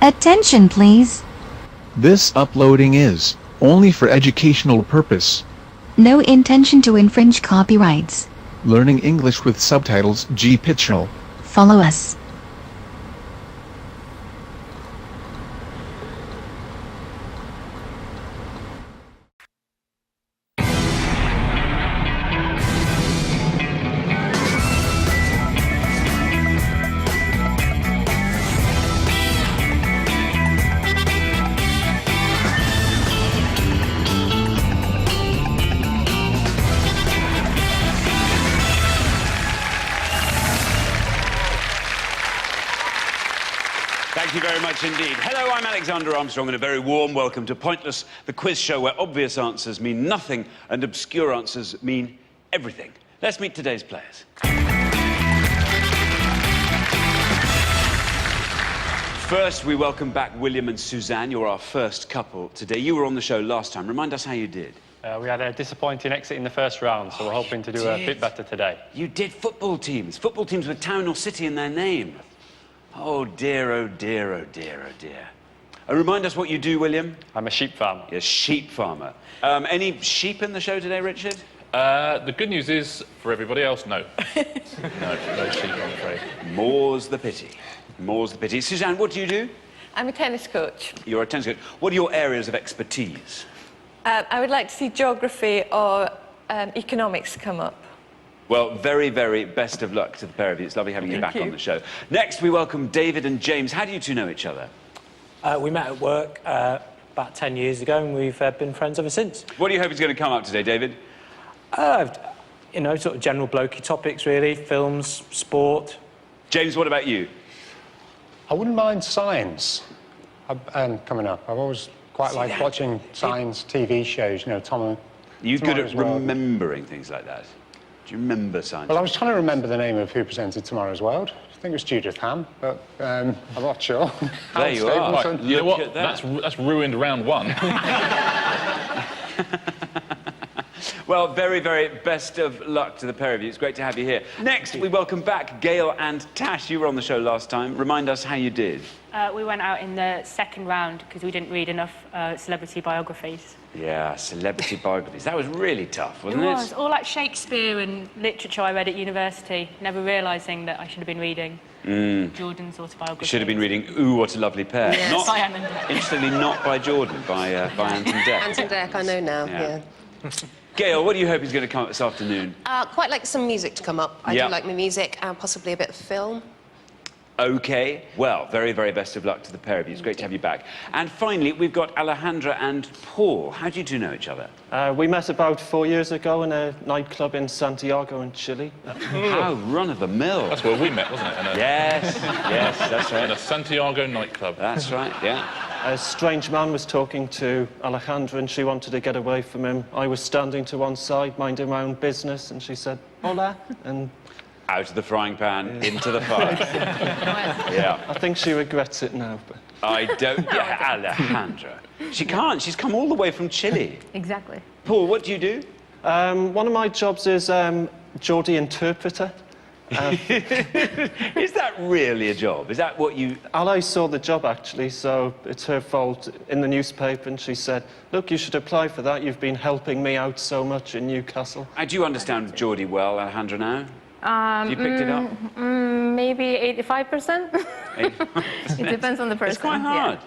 Attention, please. This uploading is only for educational purpose. No intention to infringe copyrights. Learning English with Subtitles, GPITRAL. Follow us. Thank you very much indeed. Hello, I'm Alexander Armstrong, and a very warm welcome to Pointless, the quiz show where obvious answers mean nothing and obscure answers mean everything. Let's meet today's players. First, we welcome back William and Suzanne. You're our first couple today. You were on the show last time. Remind us how you did. We had a disappointing exit in the first round, so we're hoping to do a bit better today. You did football teams with town or city in their name. Oh dear, oh dear, oh dear, oh dear. Remind us what you do, William. I'm a sheep farmer. You're a sheep farmer. Any sheep in the show today, Richard? The good news is, for everybody else, no. No sheep, I'm afraid. More's the pity. More's the pity. Suzanne, what do you do? I'm a tennis coach. You're a tennis coach. What are your areas of expertise? I would like to see geography or economics come up. Well, very, very best of luck to the pair of you. It's lovely having you back on the show. Next, we welcome David and James. How do you two know each other? We met at work about 10 years ago, and we've been friends ever since. What do you hope is going to come up today, David? You know, sort of general blokey topics, really. Films, sport. James, what about you? I wouldn't mind science coming up. I've always quite liked watching science TV shows, you know, Tom and... You're good at remembering things like that. Do you remember science? Well, I was trying to remember the name of who presented Tomorrow's World. I think it was Judith Ham, but I'm not sure. There you are. Right, you know what? That's ruined round one. Well, very, very best of luck to the pair of you. It's great to have you here. Next, we welcome back Gail and Tash. You were on the show last time. Remind us how you did. We went out in the second round because we didn't read enough celebrity biographies. Yeah, celebrity biographies. That was really tough, wasn't it? It was. All like Shakespeare and literature I read at university, never realising that I should have been reading Jordan's autobiography. You should have been reading Ooh, What a Lovely Pair. Yes. Not, by Anton Deck. Interestingly, not by Jordan, by Anton Deck. Anton Deck, I know now, yeah. Gail, what do you hope is going to come up this afternoon? Quite like some music to come up. I do like my music and possibly a bit of film. OK. Well, very, very best of luck to the pair of you. It's great to have you back. And finally, we've got Alejandra and Paul. How do you two know each other? We met about 4 years ago in a nightclub in Santiago in Chile. How run-of-the-mill. That's where we met, wasn't it? Yes, yes, that's right. In a Santiago nightclub. That's right, yeah. A strange man was talking to Alejandra and she wanted to get away from him. I was standing to one side, minding my own business, and she said, hola, and... Out of the frying pan, into the fire. Yeah. I think she regrets it now, but... I don't... Yeah, Alejandra. She can't. She's come all the way from Chile. Exactly. Paul, what do you do? One of my jobs is Geordie interpreter. Is that really a job? Is that what you... Ali saw the job, actually, so it's her fault in the newspaper, and she said, look, you should apply for that. You've been helping me out so much in Newcastle. Do you understand Geordie well, Alejandra, now? Have you picked it up? Maybe 85%. It depends on the person. It's quite hard. Yeah.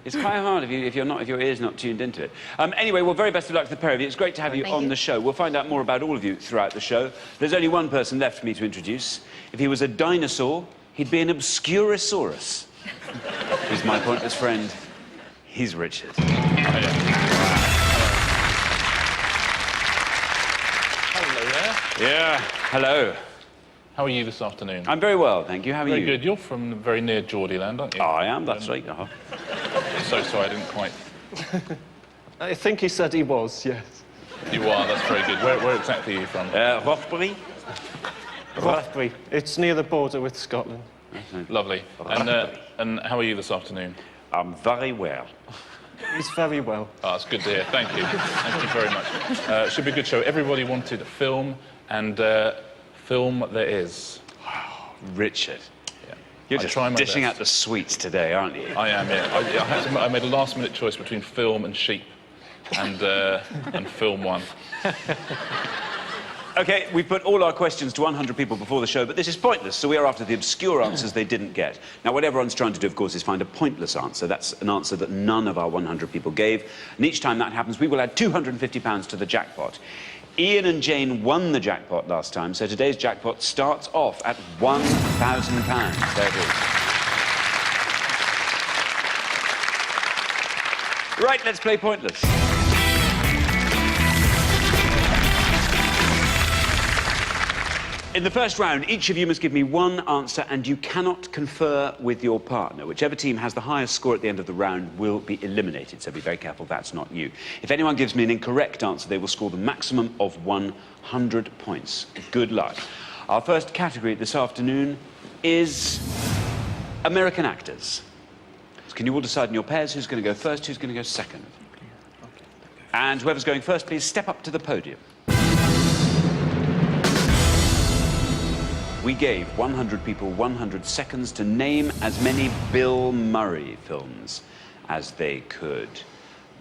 It's quite hard if your ear's not tuned into it. Anyway, well, very best of luck to the pair of you. It's great to have you on the show. We'll find out more about all of you throughout the show. There's only one person left for me to introduce. If he was a dinosaur, he'd be an obscurosaurus. He's my pointless friend. He's Richard. Oh, yeah. Hello there. Yeah, hello. How are you this afternoon? I'm very well, thank you. How are you? Very good. You're from very near Geordie land, aren't you? Oh, I am, that's right. So sorry, I didn't quite... I think he said he was, yes. You are, that's very good. Where exactly are you from? Rothbury. Rothbury. It's near the border with Scotland. Lovely. And how are you this afternoon? I'm very well. He's very well. Oh, that's good to hear. Thank you. Thank you very much. Should be a good show. Everybody wanted a film, and film there is. Wow, Richard. Yeah. You're I just try my dishing best. out the sweets today, aren't you? I am, yeah. I made a last-minute choice between film and sheep, and film won. OK, we put all our questions to 100 people before the show, but this is pointless, so we are after the obscure answers they didn't get. Now, what everyone's trying to do, of course, is find a pointless answer. That's an answer that none of our 100 people gave. And each time that happens, we will add £250 to the jackpot. Ian and Jane won the jackpot last time, so today's jackpot starts off at £1,000. There it is. Right, let's play pointless. In the first round, each of you must give me one answer, and you cannot confer with your partner. Whichever team has the highest score at the end of the round will be eliminated, so be very careful that's not you. If anyone gives me an incorrect answer, they will score the maximum of 100 points. Good luck. Our first category this afternoon is American actors. So can you all decide in your pairs who's going to go first, who's going to go second? And whoever's going first, please step up to the podium. We gave 100 people 100 seconds to name as many Bill Murray films as they could.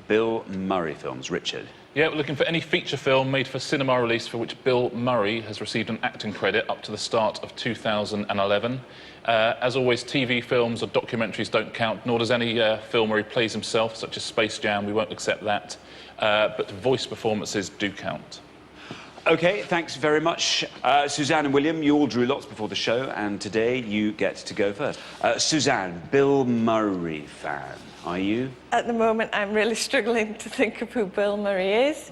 Bill Murray films. Richard. Yeah, we're looking for any feature film made for cinema release for which Bill Murray has received an acting credit up to the start of 2011. As always, TV films or documentaries don't count, nor does any film where he plays himself, such as Space Jam. We won't accept that. But voice performances do count. OK, thanks very much. Suzanne and William, you all drew lots before the show, and today you get to go first. Suzanne, Bill Murray fan, are you? At the moment, I'm really struggling to think of who Bill Murray is.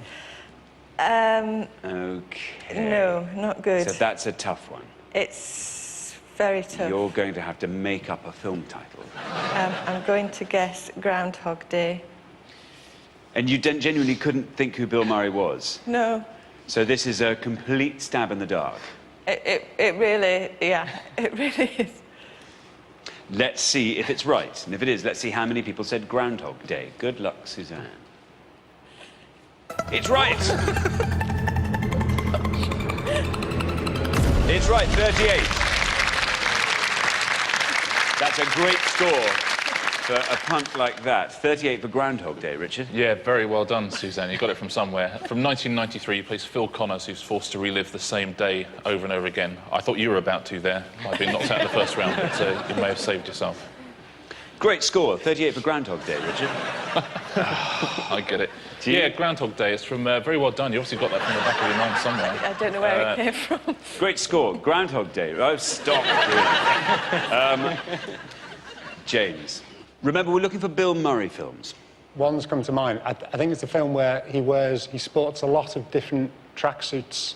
OK. No, not good. So that's a tough one. It's very tough. You're going to have to make up a film title. I'm going to guess Groundhog Day. And you genuinely couldn't think who Bill Murray was? No. So this is a complete stab in the dark. It really, yeah, it really is. Let's see if it's right. And if it is, let's see how many people said Groundhog Day. Good luck, Suzanne. It's right! It's right, 38. That's a great score for a punt like that. 38 for Groundhog Day, Richard. Yeah, very well done, Suzanne. You got it from somewhere. From 1993, he plays Phil Connors, who's forced to relive the same day over and over again. I thought you were about to there. I'd been knocked out in the first round, but you may have saved yourself. Great score, 38 for Groundhog Day, Richard. I get it. Yeah, Groundhog Day. It's from very well done. You obviously got that from the back of your mind somewhere. I don't know where it came from. Great score, Groundhog Day. Oh, stop. James. Remember, we're looking for Bill Murray films. One's come to mind. I think it's a film where he sports a lot of different tracksuits.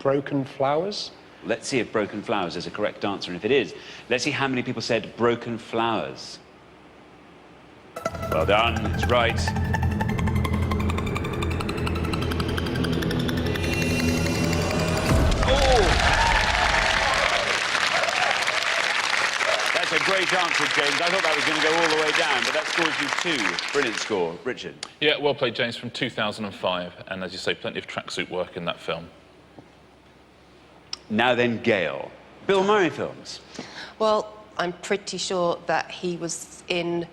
Broken Flowers? Let's see if Broken Flowers is a correct answer, and if it is, let's see how many people said Broken Flowers. Well done, it's right. That's a great answer, James. I thought that was going to go all the way down, but that scores you 2. Brilliant score. Richard? Yeah, well played, James, from 2005. And as you say, plenty of tracksuit work in that film. Now then, Gail. Bill Murray films. Well, I'm pretty sure that he was in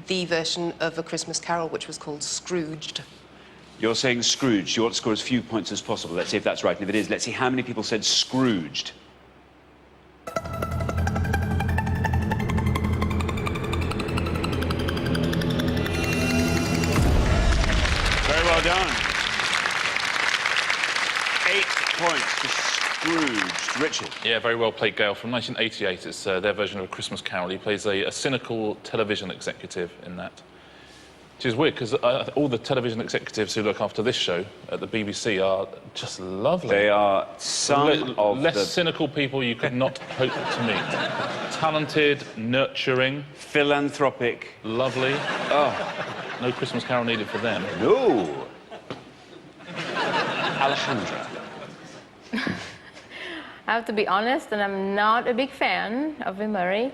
the version of A Christmas Carol, which was called Scrooged. You're saying Scrooged. You want to score as few points as possible. Let's see if that's right. And if it is, let's see how many people said Scrooged. Very well done. 8 points to Scrooged. Richard? Yeah, very well played, Gail. From 1988, it's their version of A Christmas Carol. He plays a cynical television executive in that. Which is weird, because all the television executives who look after this show at the BBC are just lovely. They are some of less the... cynical people you could not hope to meet. Talented, nurturing. Philanthropic. Lovely. Oh, no Christmas Carol needed for them. No. Alejandra. I have to be honest, and I'm not a big fan of Bill Murray.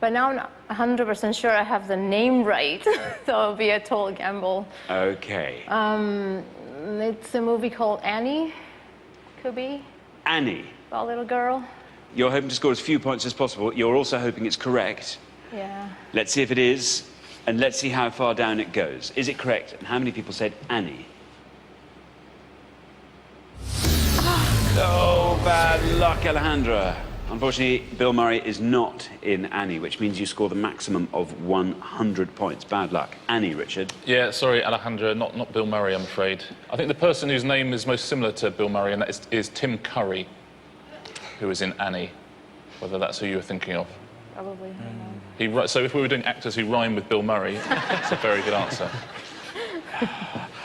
But now I'm 100% sure I have the name right, so it'll be a total gamble. Okay. It's a movie called Annie, could be. Annie. About a little girl. You're hoping to score as few points as possible. You're also hoping it's correct. Yeah. Let's see if it is, and let's see how far down it goes. Is it correct? And how many people said Annie? Oh, bad luck, Alejandra. Unfortunately, Bill Murray is not in Annie, which means you score the maximum of 100 points. Bad luck. Annie, Richard. Yeah, sorry, Alejandra, not Bill Murray, I'm afraid. I think the person whose name is most similar to Bill Murray, and that is Tim Curry, who is in Annie. Whether that's who you were thinking of. Probably. So if we were doing actors who rhyme with Bill Murray, that's a very good answer.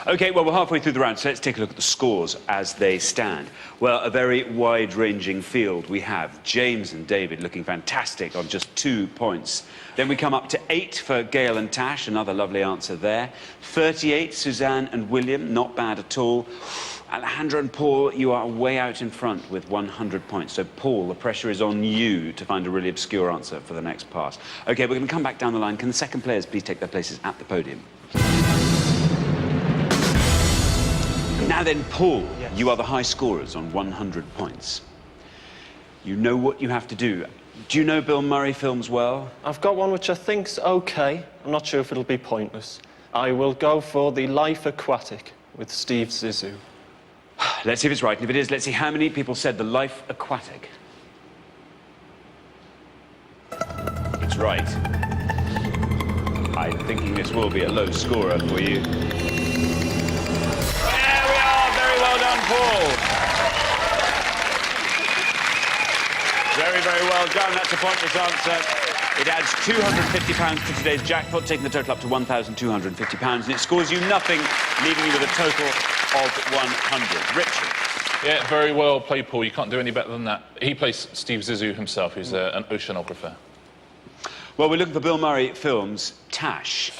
OK, well, we're halfway through the round, so let's take a look at the scores as they stand. Well, a very wide-ranging field. We have James and David looking fantastic on just 2 points. Then we come up to 8 for Gail and Tash, another lovely answer there. 38, Suzanne and William, not bad at all. Alejandra and Paul, you are way out in front with 100 points. So, Paul, the pressure is on you to find a really obscure answer for the next pass. OK, we're going to come back down the line. Can the second players please take their places at the podium? Now then, Paul, yes. You are the high scorers on 100 points. You know what you have to do. Do you know Bill Murray films well? I've got one which I think's OK. I'm not sure if it'll be pointless. I will go for The Life Aquatic with Steve Zissou. Let's see if it's right, and if it is, let's see how many people said The Life Aquatic. It's right. I'm thinking this will be a low scorer for you. Well done, Paul. Very, very well done. That's a pointless answer. It adds £250 to today's jackpot, taking the total up to £1,250, and it scores you nothing, leaving you with a total of 100. Richard. Yeah, very well played, Paul. You can't do any better than that. He plays Steve Zissou himself, who's an oceanographer. Well, we're looking for Bill Murray films. Tash.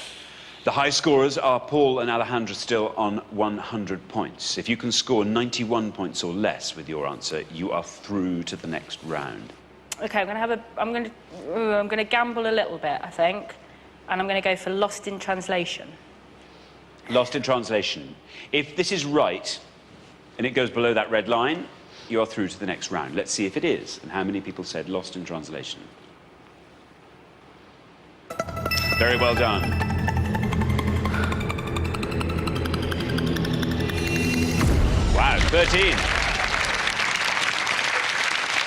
The high scorers are Paul and Alejandra still on 100 points. If you can score 91 points or less with your answer, you are through to the next round. OK, I'm going to gamble a little bit, I think, and I'm going to go for Lost in Translation. Lost in Translation. If this is right, and it goes below that red line, you are through to the next round. Let's see if it is, and how many people said Lost in Translation. Very well done. Wow, 13.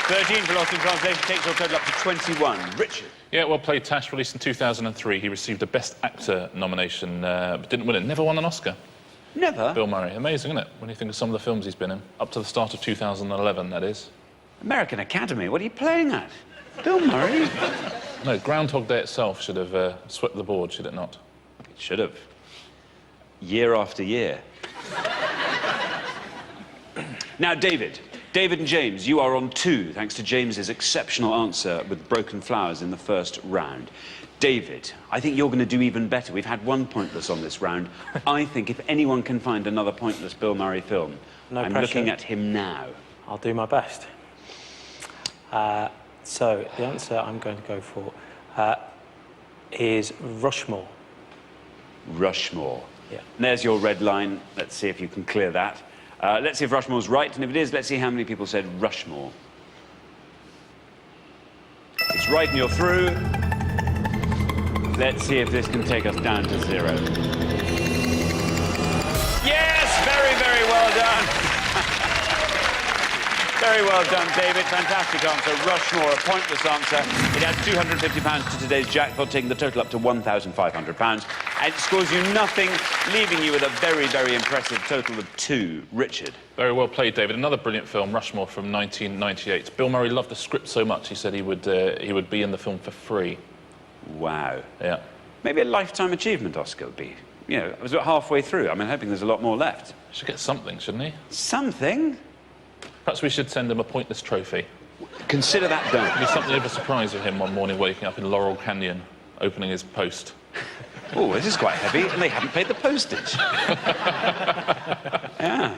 13 for Lost in Translation takes your total up to 21. Richard. Yeah, well played, Tash. Released in 2003. He received a Best Actor nomination, but didn't win it. Never won an Oscar. Never? Bill Murray. Amazing, isn't it? When you think of some of the films he's been in. Up to the start of 2011, that is. American Academy? What are you playing at? Bill Murray? No, Groundhog Day itself should have swept the board, should it not? It should have. Year after year. Now, David. David and James, you are on 2, thanks to James's exceptional answer with Broken Flowers in the first round. David, I think you're going to do even better. We've had 1 pointless on this round. I think if anyone can find another pointless Bill Murray film, I'm looking at him now. I'll do my best. So, the answer I'm going to go for is Rushmore. Rushmore. Yeah. And there's your red line. Let's see if you can clear that. Let's see if Rushmore's right, and if it is, let's see how many people said Rushmore. It's right and you're through. Let's see if this can take us down to 0. Yes! Very, very well done. Very well done, David. Fantastic answer. Rushmore, a pointless answer. It adds £250 to today's jackpot, taking the total up to £1,500. And it scores you nothing, leaving you with a very, very impressive total of 2. Richard. Very well played, David. Another brilliant film, Rushmore, from 1998. Bill Murray loved the script so much, he said he would be in the film for free. Wow. Yeah. Maybe a Lifetime Achievement Oscar would be. You know, I was about halfway through. I'm hoping there's a lot more left. Should get something, shouldn't he? Something? Perhaps we should send him a pointless trophy. Consider that done. It'd be something of a surprise for him one morning waking up in Laurel Canyon, opening his post. Oh, this is quite heavy, and they haven't paid the postage. Yeah.